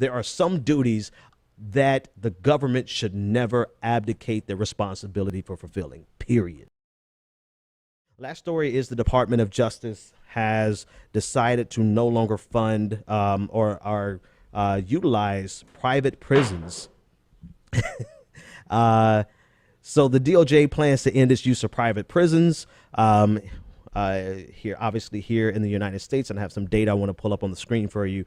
there are some duties that the government should never abdicate their responsibility for fulfilling, period. Last story is the Department of Justice has decided to no longer fund or utilize private prisons. So the DOJ plans to end its use of private prisons obviously here in the United States, and I have some data I want to pull up on the screen for you.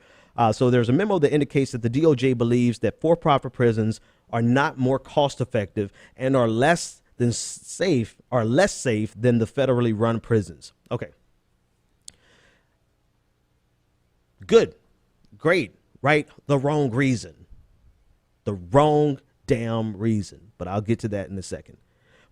So there's a memo that indicates that the DOJ believes that for-profit prisons are not more cost effective and are less safe than the federally run prisons. Okay. Good. Great. Right? The wrong reason. The wrong damn reason. But I'll get to that in a second.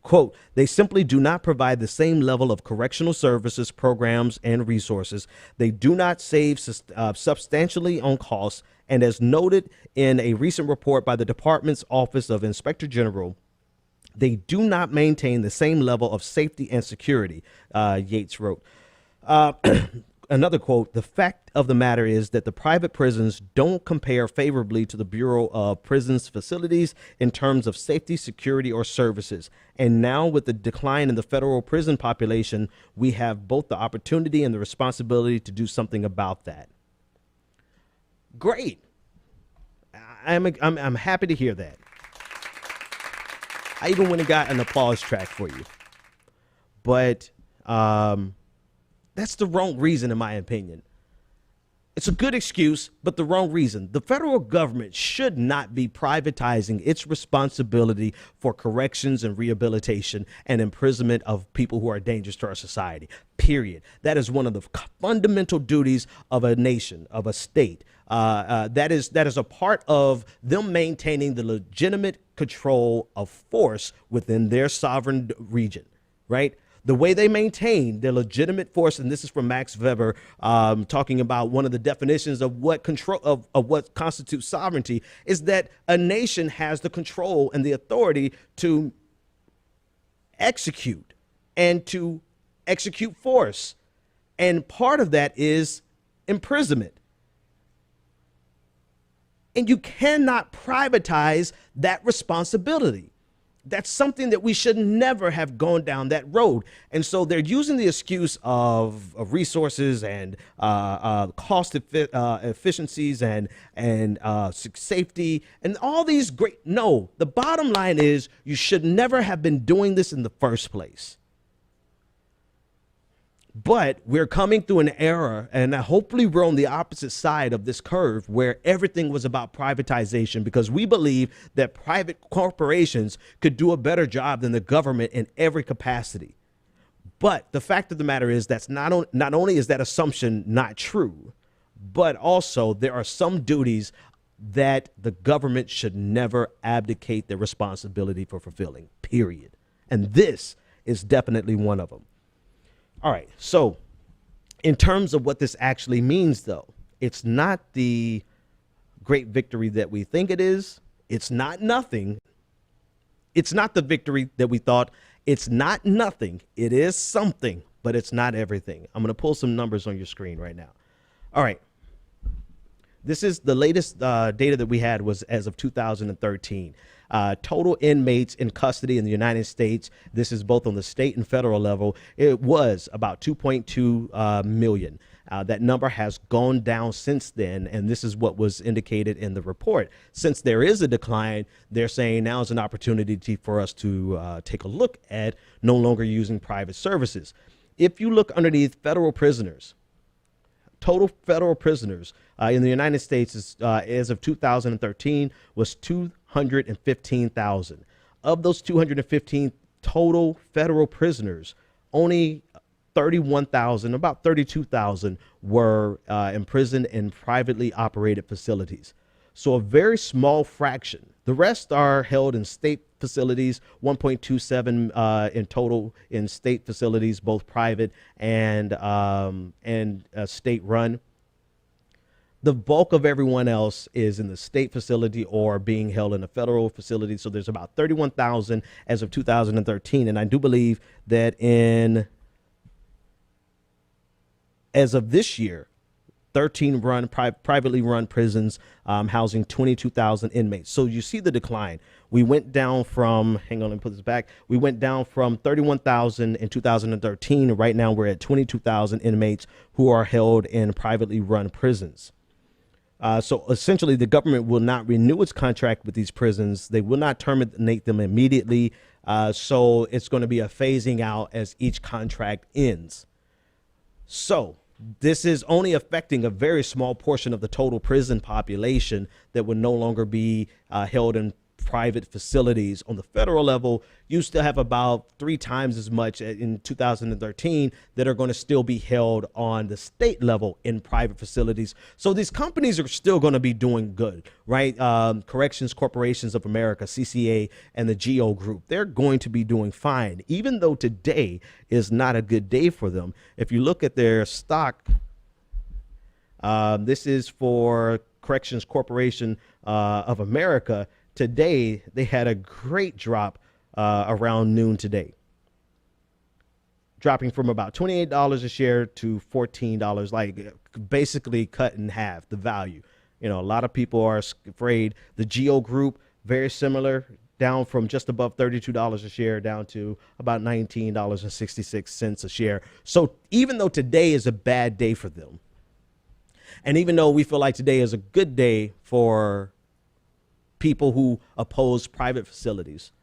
Quote, they simply do not provide the same level of correctional services, programs, and resources. They do not save substantially on costs. And as noted in a recent report by the department's Office of Inspector General, they do not maintain the same level of safety and security, Yates wrote. Another quote, the fact of the matter is that the private prisons don't compare favorably to the Bureau of Prisons facilities in terms of safety, security, or services. And now with the decline in the federal prison population, we have both the opportunity and the responsibility to do something about that. Great. I'm happy to hear that. I even went and got an applause track for you. But that's the wrong reason, in my opinion. It's a good excuse, but the wrong reason. The federal government should not be privatizing its responsibility for corrections and rehabilitation and imprisonment of people who are dangerous to our society, period. That is one of the fundamental duties of a nation, of a state. That is a part of them maintaining the legitimate control of force within their sovereign region, right? The way they maintain their legitimate force, and this is from Max Weber, talking about one of the definitions of what control of what constitutes sovereignty, is that a nation has the control and the authority to execute and to execute force. And part of that is imprisonment. And you cannot privatize that responsibility. That's something that we should never have gone down that road. And so they're using the excuse of resources and cost efficiencies and safety and all these great. No, the bottom line is you should never have been doing this in the first place. But we're coming through an era, and hopefully we're on the opposite side of this curve where everything was about privatization, because we believe that private corporations could do a better job than the government in every capacity. But the fact of the matter is that's not only is that assumption not true, but also there are some duties that the government should never abdicate their responsibility for fulfilling, period. And this is definitely one of them. All right, so in terms of what this actually means, though, it's not the great victory that we think it is. It's not nothing. It's not the victory that we thought. It's not nothing. It is something, but it's not everything. I'm going to pull some numbers on your screen right now. All right. This is the latest data that we had was as of 2013. Total inmates in custody in the United States, this is both on the state and federal level, it was about 2.2 million. That number has gone down since then, and this is what was indicated in the report. Since there is a decline, they're saying now is an opportunity for us to take a look at no longer using private services. If you look underneath federal prisoners, total federal prisoners in the United States is, as of 2013 was 215,000. Of those 215 total federal prisoners, only 31,000, about 32,000 were imprisoned in privately operated facilities. So a very small fraction. The rest are held in state facilities, 1.27 in total in state facilities, both private and state run. The bulk of everyone else is in the state facility or being held in a federal facility. So there's about 31,000 as of 2013. And I do believe that as of this year, 13 privately run prisons, housing 22,000 inmates. So you see the decline. We went down from, hang on, let me put this back. We went down from 31,000 in 2013. Right now we're at 22,000 inmates who are held in privately run prisons. So essentially, the government will not renew its contract with these prisons. They will not terminate them immediately. So it's going to be a phasing out as each contract ends. So this is only affecting a very small portion of the total prison population that would no longer be held in private facilities. On the federal level, you still have about 3 times as much in 2013 that are going to still be held on the state level in private facilities. So these companies are still going to be doing good, right? Corrections Corporations of America, CCA, and the GO Group, they're going to be doing fine, even though today is not a good day for them. If you look at their stock, this is for Corrections Corporation of America. Today, they had a great drop around noon today, dropping from about $28 a share to $14, like basically cut in half the value. You know, a lot of people are afraid. The GO Group, very similar, down from just above $32 a share down to about $19.66 a share. So even though today is a bad day for them, and even though we feel like today is a good day for people who oppose private facilities,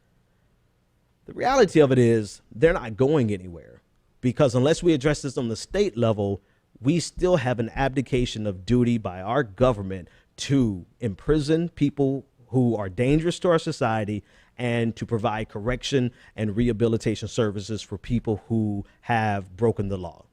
the reality of it is they're not going anywhere, because unless we address this on the state level, we still have an abdication of duty by our government to imprison people who are dangerous to our society and to provide correction and rehabilitation services for people who have broken the law.